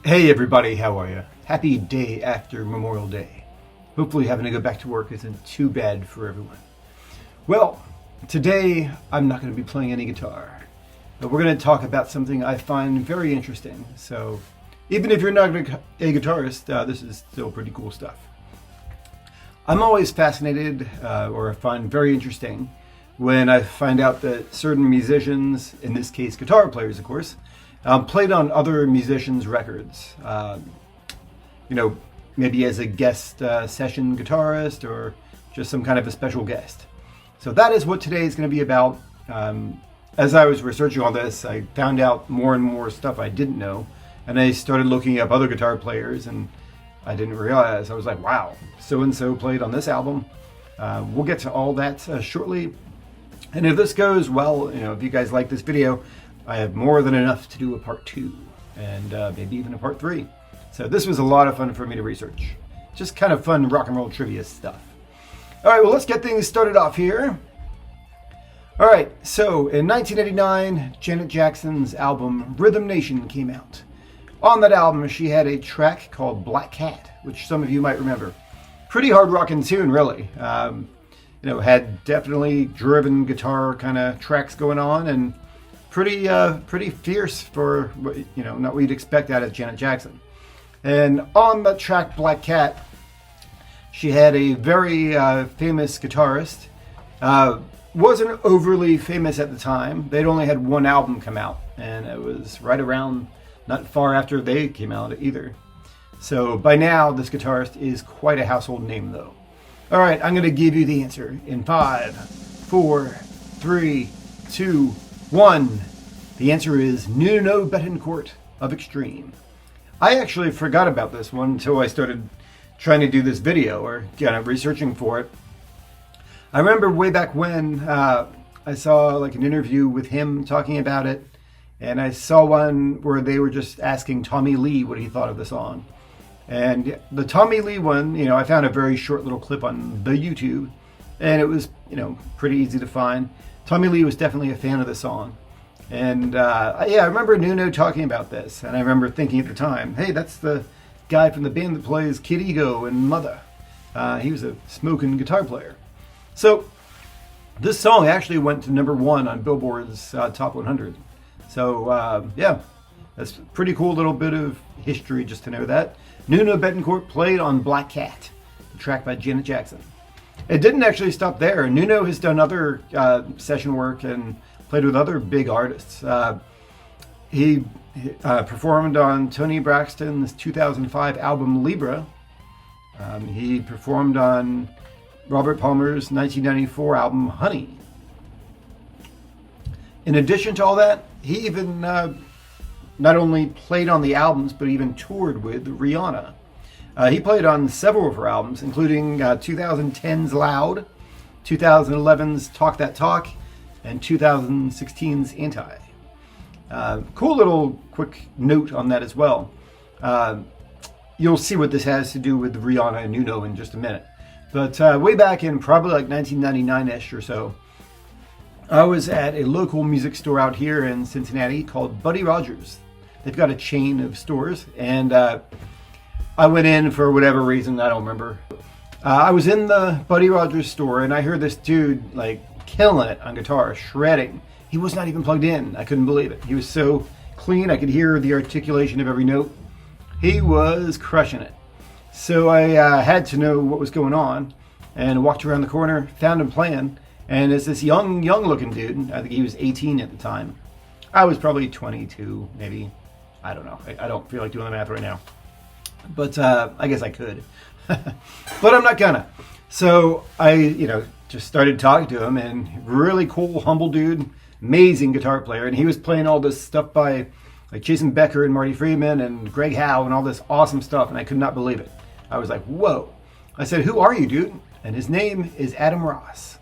Hey everybody, how are you? Happy day after Memorial Day. Hopefully having to go back to work isn't too bad for everyone. Well, today I'm not going to be playing any guitar, but we're going to talk about something I find very interesting. So even if you're not a guitarist, this is still pretty cool stuff. I'm always fascinated, or find very interesting, when I find out that certain musicians, in this case guitar players of course, played on other musicians' records. Maybe as a guest session guitarist or just some kind of a special guest. So that is what today is going to be about. As I was researching all this, I found out more and more stuff I didn't know, and I started looking up other guitar players, and I didn't realize. I was like, wow, so-and-so played on this album. We'll get to all that shortly. And if this goes well, if you guys like this video, I have more than enough to do a part 2 and maybe even a part 3. So this was a lot of fun for me to research. Just kind of fun rock and roll trivia stuff. All right, well, let's get things started off here. All right, so in 1989, Janet Jackson's album Rhythm Nation came out. On that album, she had a track called Black Cat, which some of you might remember. Pretty hard rockin' tune, really. Had definitely driven guitar kind of tracks going on, and pretty fierce for not what you'd expect out of Janet Jackson. And on the track Black Cat, she had a very famous guitarist. Wasn't overly famous at the time. They'd only had one album come out, and it was right around, not far after they came out either. So by now, this guitarist is quite a household name, though. All right, I'm going to give you the answer in 5, 4, 3, 2, 1. The answer is Nuno Bettencourt of Extreme. I actually forgot about this one until I started trying to do this video or researching for it. I remember way back when I saw an interview with him talking about it, and I saw one where they were just asking Tommy Lee what he thought of the song. And the Tommy Lee one, I found a very short little clip on the YouTube, and it was, pretty easy to find. Tommy Lee was definitely a fan of the song. And I remember Nuno talking about this, and I remember thinking at the time, hey, that's the guy from the band that plays Kid Ego and Mother. He was a smoking guitar player. So this song actually went to #1 on Billboard's Top 100. So that's a pretty cool little bit of history just to know that. Nuno Bettencourt played on Black Cat, the track by Janet Jackson. It didn't actually stop there. Nuno has done other session work and played with other big artists. He performed on Toni Braxton's 2005 album Libra. He performed on Robert Palmer's 1994 album Honey. In addition to all that, he even not only played on the albums, but even toured with Rihanna. He played on several of her albums, including 2010's Loud, 2011's Talk That Talk, and 2016's Anti. Cool little quick note on that as well. You'll see what this has to do with Rihanna and Nuno in just a minute. But way back in probably 1999-ish or so, I was at a local music store out here in Cincinnati called Buddy Rogers. They've got a chain of stores, and I went in for whatever reason, I don't remember. I was in the Buddy Rogers store, and I heard this dude killing it on guitar, shredding. He was not even plugged in. I couldn't believe it. He was so clean, I could hear the articulation of every note. He was crushing it. So I had to know what was going on, and walked around the corner, found him playing, and it's this young looking dude. I think he was 18 at the time. I was probably 22, maybe. I don't know. I don't feel like doing the math right now. But I guess I could. But I'm not gonna. So I, just started talking to him, and really cool, humble dude, amazing guitar player. And he was playing all this stuff by Jason Becker and Marty Friedman and Greg Howe and all this awesome stuff, and I could not believe it. I was like, whoa. I said, who are you, dude? And his name is Adam Ross.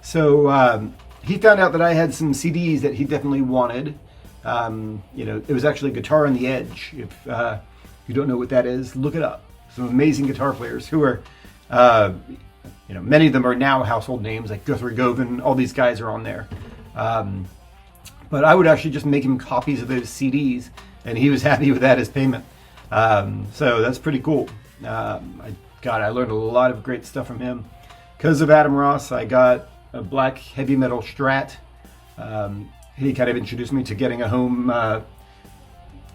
So he found out that I had some CDs that he definitely wanted. It was actually Guitar on the Edge. If you don't know what that is, look it up. Some amazing guitar players who are, many of them are now household names, like Guthrie Govan. All these guys are on there. But I would actually just make him copies of those CDs, and he was happy with that as payment. So that's pretty cool. I learned a lot of great stuff from him. Because of Adam Ross, I got a black heavy metal Strat. He kind of introduced me to getting a home,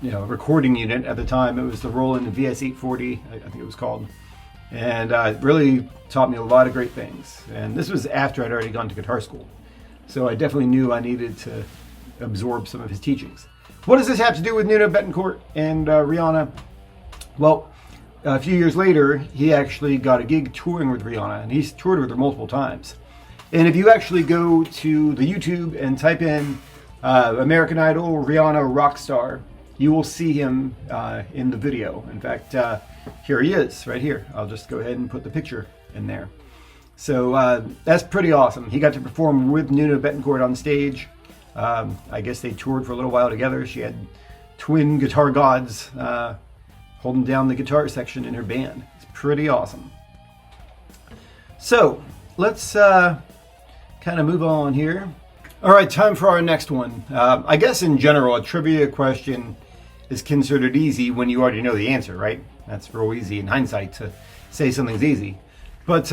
recording unit. At the time, it was the Roland VS840, I think it was called. And it really taught me a lot of great things. And this was after I'd already gone to guitar school. So I definitely knew I needed to absorb some of his teachings. What does this have to do with Nuno Bettencourt and Rihanna? Well, a few years later, he actually got a gig touring with Rihanna, and he's toured with her multiple times. And if you actually go to the YouTube and type in American Idol Rihanna Rockstar, you will see him in the video. In fact, here he is, right here. I'll just go ahead and put the picture in there. So that's pretty awesome. He got to perform with Nuno Bettencourt on stage. I guess they toured for a little while together. She had twin guitar gods holding down the guitar section in her band. It's pretty awesome. So let's kind of move on here. All right, time for our next one. I guess in general, a trivia question is considered easy when you already know the answer, right? That's real easy in hindsight to say something's easy. But,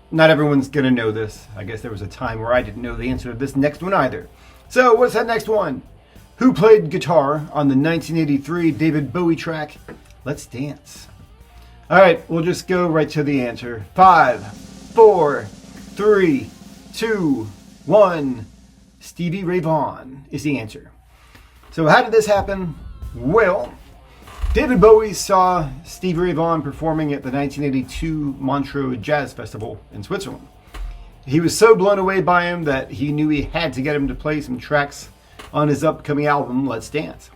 not everyone's going to know this. I guess there was a time where I didn't know the answer to this next one either. So what's that next one? Who played guitar on the 1983 David Bowie track, Let's Dance? All right, we'll just go right to the answer. 5, 4, 3, 2, 1. Stevie Ray Vaughan is the answer. So how did this happen? Well, David Bowie saw Stevie Ray Vaughan performing at the 1982 Montreux Jazz Festival in Switzerland. He was so blown away by him that he knew he had to get him to play some tracks on his upcoming album, Let's Dance.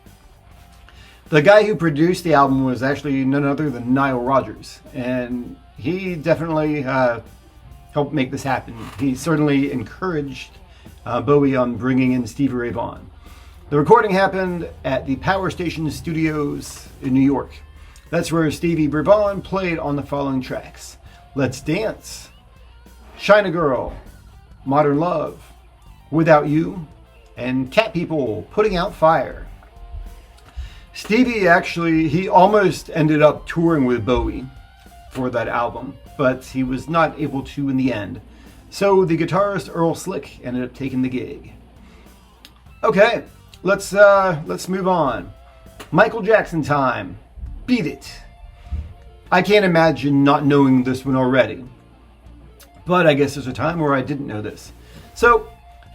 The guy who produced the album was actually none other than Nile Rodgers, and he definitely helped make this happen. He certainly encouraged Bowie on bringing in Stevie Ray Vaughan. The recording happened at the Power Station Studios in New York. That's where Stevie Ray Vaughan played on the following tracks: Let's Dance, China Girl, Modern Love, Without You, and Cat People, Putting Out Fire. Stevie he almost ended up touring with Bowie for that album, but he was not able to in the end. So the guitarist Earl Slick ended up taking the gig. Okay, let's move on. Michael Jackson time. Beat It. I can't imagine not knowing this one already, but I guess there's a time where I didn't know this. So,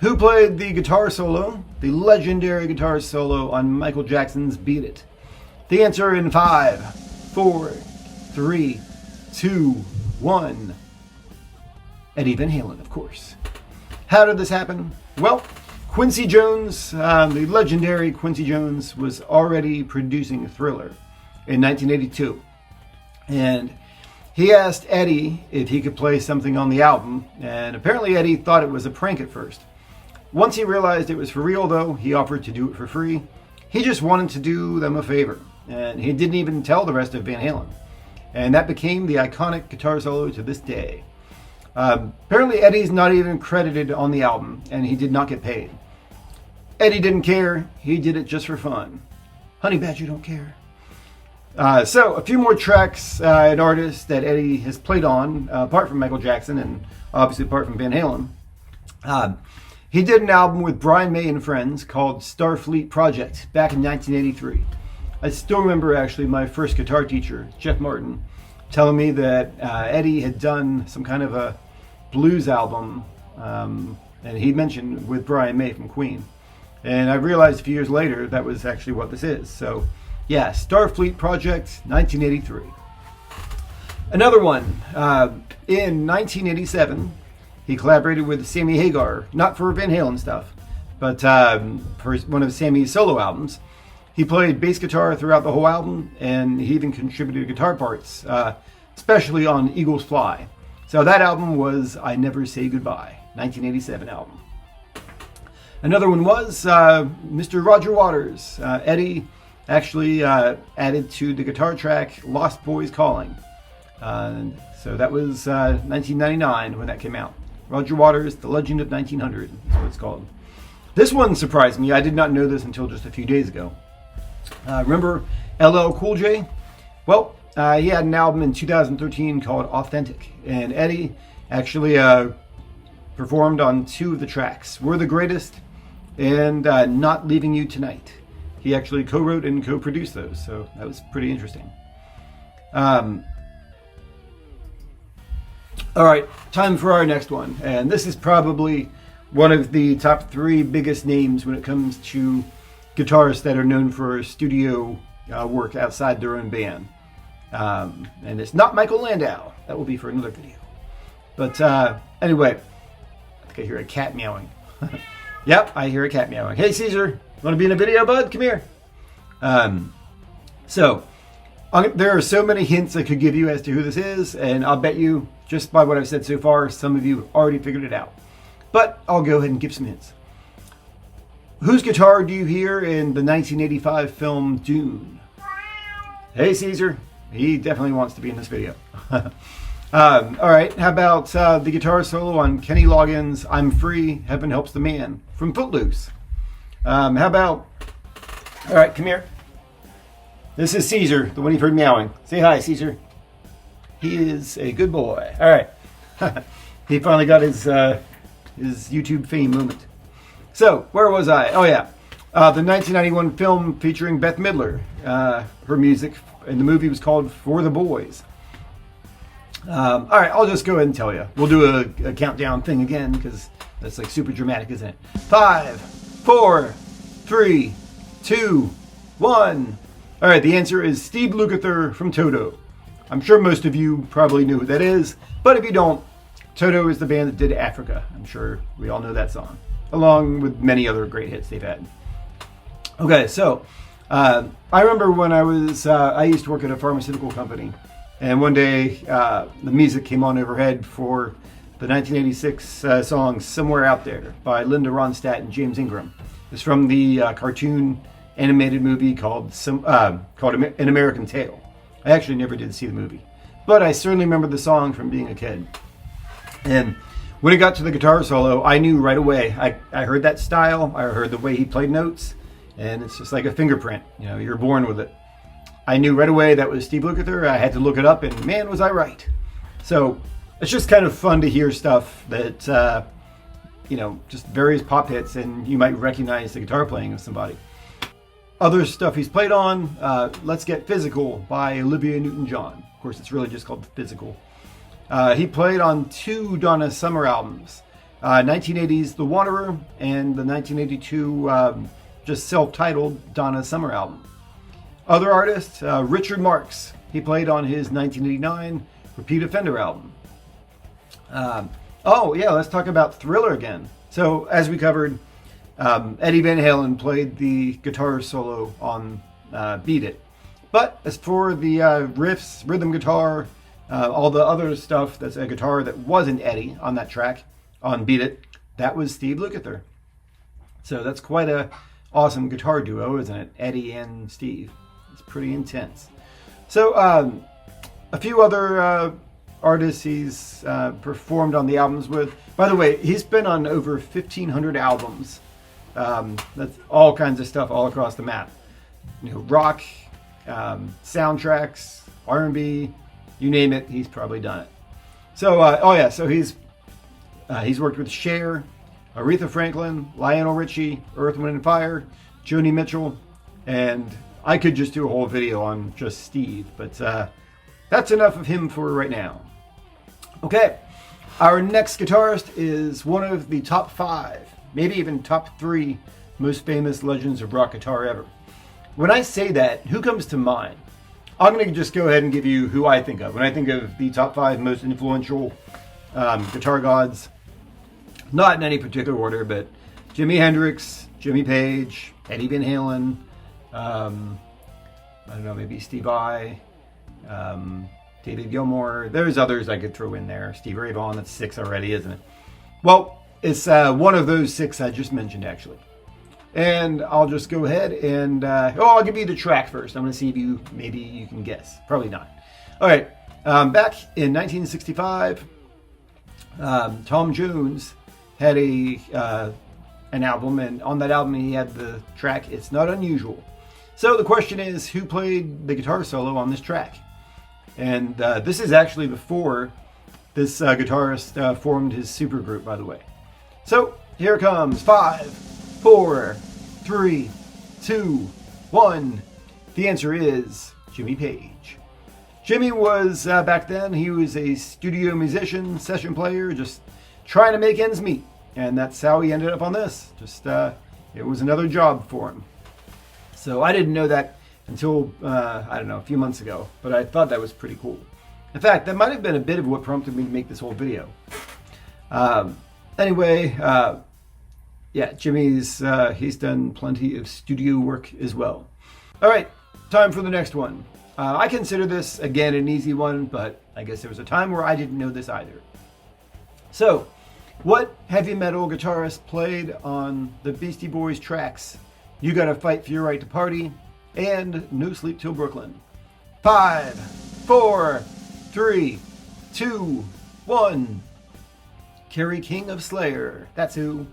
who played the guitar solo, the legendary guitar solo on Michael Jackson's Beat It? The answer in 5, 4, 3, 2, 1. Eddie Van Halen, of course. How did this happen? Well, Quincy Jones, the legendary Quincy Jones, was already producing Thriller in 1982. And he asked Eddie if he could play something on the album, and apparently Eddie thought it was a prank at first. Once he realized it was for real, though, he offered to do it for free. He just wanted to do them a favor, and he didn't even tell the rest of Van Halen. And that became the iconic guitar solo to this day. Apparently Eddie's not even credited on the album, and he did not get paid. Eddie didn't care. He did it just for fun. Honey Badger don't care. So a few more tracks and artists that Eddie has played on, apart from Michael Jackson and obviously apart from Van Halen. He did an album with Brian May and friends called Starfleet Project back in 1983. I still remember actually my first guitar teacher, Jeff Martin, telling me that Eddie had done some kind of a blues album, and he mentioned with Brian May from Queen. And I realized a few years later that was actually what this is. So yeah, Starfleet Project, 1983. Another one, in 1987, he collaborated with Sammy Hagar, not for Van Halen stuff, but for one of Sammy's solo albums. He played bass guitar throughout the whole album, and he even contributed guitar parts, especially on Eagles Fly. So that album was I Never Say Goodbye, 1987 album. Another one was Mr. Roger Waters. Eddie actually added to the guitar track Lost Boys Calling. So that was 1999 when that came out. Roger Waters, The Legend of 1900 is what it's called. This one surprised me. I did not know this until just a few days ago. Remember LL Cool J? Well, he had an album in 2013 called Authentic, and Eddie actually performed on 2 of the tracks, We're the Greatest and Not Leaving You Tonight. He actually co-wrote and co-produced those, so that was pretty interesting. All right, time for our next one, and this is probably one of the top 3 biggest names when it comes to guitarists that are known for studio work outside their own band. And it's not Michael Landau. That will be for another video. But anyway, I think I hear a cat meowing. Yep, I hear a cat meowing. Hey, Caesar, want to be in a video, bud? Come here. There are so many hints I could give you as to who this is, and I'll bet you, just by what I've said so far, some of you already figured it out. But I'll go ahead and give some hints. Whose guitar do you hear in the 1985 film Dune? Hey, Caesar. He definitely wants to be in this video. All right, how about the guitar solo on Kenny Loggins' I'm Free, Heaven Helps the Man from Footloose? How about, all right, come here. This is Caesar, the one you've heard meowing. Say hi, Caesar. He is a good boy. All right. He finally got his YouTube fame moment. So, where was I? Oh, yeah. The 1991 film featuring Bette Midler. Her music in the movie was called For the Boys. All right, I'll just go ahead and tell you. We'll do a countdown thing again because that's like super dramatic, isn't it? 5, 4, 3, 2, 1. All right, the answer is Steve Lukather from Toto. I'm sure most of you probably know who that is, but if you don't, Toto is the band that did Africa. I'm sure we all know that song, along with many other great hits they've had. Okay, so I remember when I used to work at a pharmaceutical company, and one day the music came on overhead for the 1986 song Somewhere Out There by Linda Ronstadt and James Ingram. It's from the cartoon animated movie called An American Tale. I actually never did see the movie, but I certainly remember the song from being a kid. And when it got to the guitar solo, I knew right away. I heard that style, I heard the way he played notes, and it's just like a fingerprint. You know, you're born with it. I knew right away that was Steve Lukather. I had to look it up, and man, was I right. So it's just kind of fun to hear stuff that, just various pop hits, and you might recognize the guitar playing of somebody. Other stuff he's played on, Let's Get Physical by Olivia Newton-John. Of course, it's really just called Physical. He played on 2 Donna Summer albums, 1980's The Wanderer and the 1982 just self-titled Donna Summer album. Other artists, Richard Marx. He played on his 1989 Repeat Offender album. Let's talk about Thriller again. So, as we covered, Eddie Van Halen played the guitar solo on Beat It. But as for the riffs, rhythm guitar, all the other stuff that's a guitar that wasn't Eddie on that track, on Beat It, that was Steve Lukather. So that's quite a awesome guitar duo, isn't it? Eddie and Steve. It's pretty intense. So a few other artists he's performed on the albums with. By the way, he's been on over 1,500 albums. That's all kinds of stuff all across the map. Rock, soundtracks, R&B, you name it, he's probably done it. So, so he's worked with Cher, Aretha Franklin, Lionel Richie, Earth, Wind & Fire, Joni Mitchell, and I could just do a whole video on just Steve, but that's enough of him for right now. Okay, our next guitarist is one of the top 5, maybe even top 3 most famous legends of rock guitar ever. When I say that, who comes to mind? I'm going to just go ahead and give you who I think of. When I think of the top 5 most influential guitar gods, not in any particular order, but Jimi Hendrix, Jimmy Page, Eddie Van Halen, I don't know, maybe Steve Vai, David Gilmour. There's others I could throw in there. Stevie Ray Vaughan, that's 6 already, isn't it? Well, it's one of those 6 I just mentioned, actually. And I'll just go ahead and, I'll give you the track first. I'm going to see if maybe you can guess. Probably not. All right. Back in 1965, Tom Jones had an album, and on that album he had the track It's Not Unusual. So the question is, who played the guitar solo on this track? And this is actually before this guitarist formed his supergroup, by the way. So here it comes. 5, 4, 3, 2, 1. The answer is Jimmy Page. Jimmy was, back then, he was a studio musician, session player, just trying to make ends meet. And that's how he ended up on this. Just, it was another job for him. So I didn't know that until, I don't know, a few months ago. But I thought that was pretty cool. In fact, that might have been a bit of what prompted me to make this whole video. Anyway, yeah, Jimmy's, he's done plenty of studio work as well. All right, time for the next one. I consider this, again, an easy one, but I guess there was a time where I didn't know this either. So, what heavy metal guitarist played on the Beastie Boys tracks You Gotta Fight for Your Right to Party and No Sleep Till Brooklyn? 5, 4, 3, 2, 1. Kerry King of Slayer. That's who.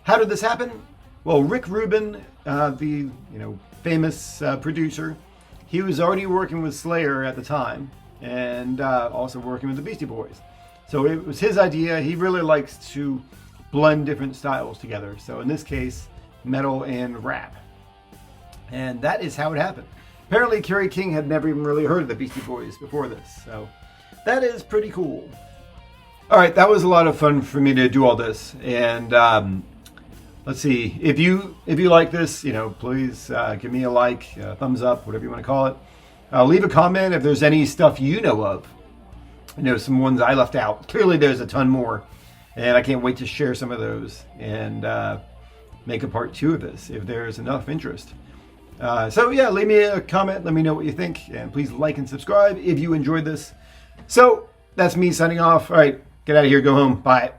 How did this happen? Well, Rick Rubin, the famous producer, he was already working with Slayer at the time, and also working with the Beastie Boys. So it was his idea. He really likes to blend different styles together. So in this case, metal and rap. And that is how it happened. Apparently, Kerry King had never even really heard of the Beastie Boys before this. So that is pretty cool. All right, that was a lot of fun for me to do all this. And let's see, if you like this, please give me a like, thumbs up, whatever you want to call it. Leave a comment if there's any stuff you know of. Some ones I left out. Clearly there's a ton more, and I can't wait to share some of those and make a part 2 of this if there's enough interest. So yeah, leave me a comment, let me know what you think, and please like and subscribe if you enjoyed this. So that's me signing off. All right, get out of here, go home, bye.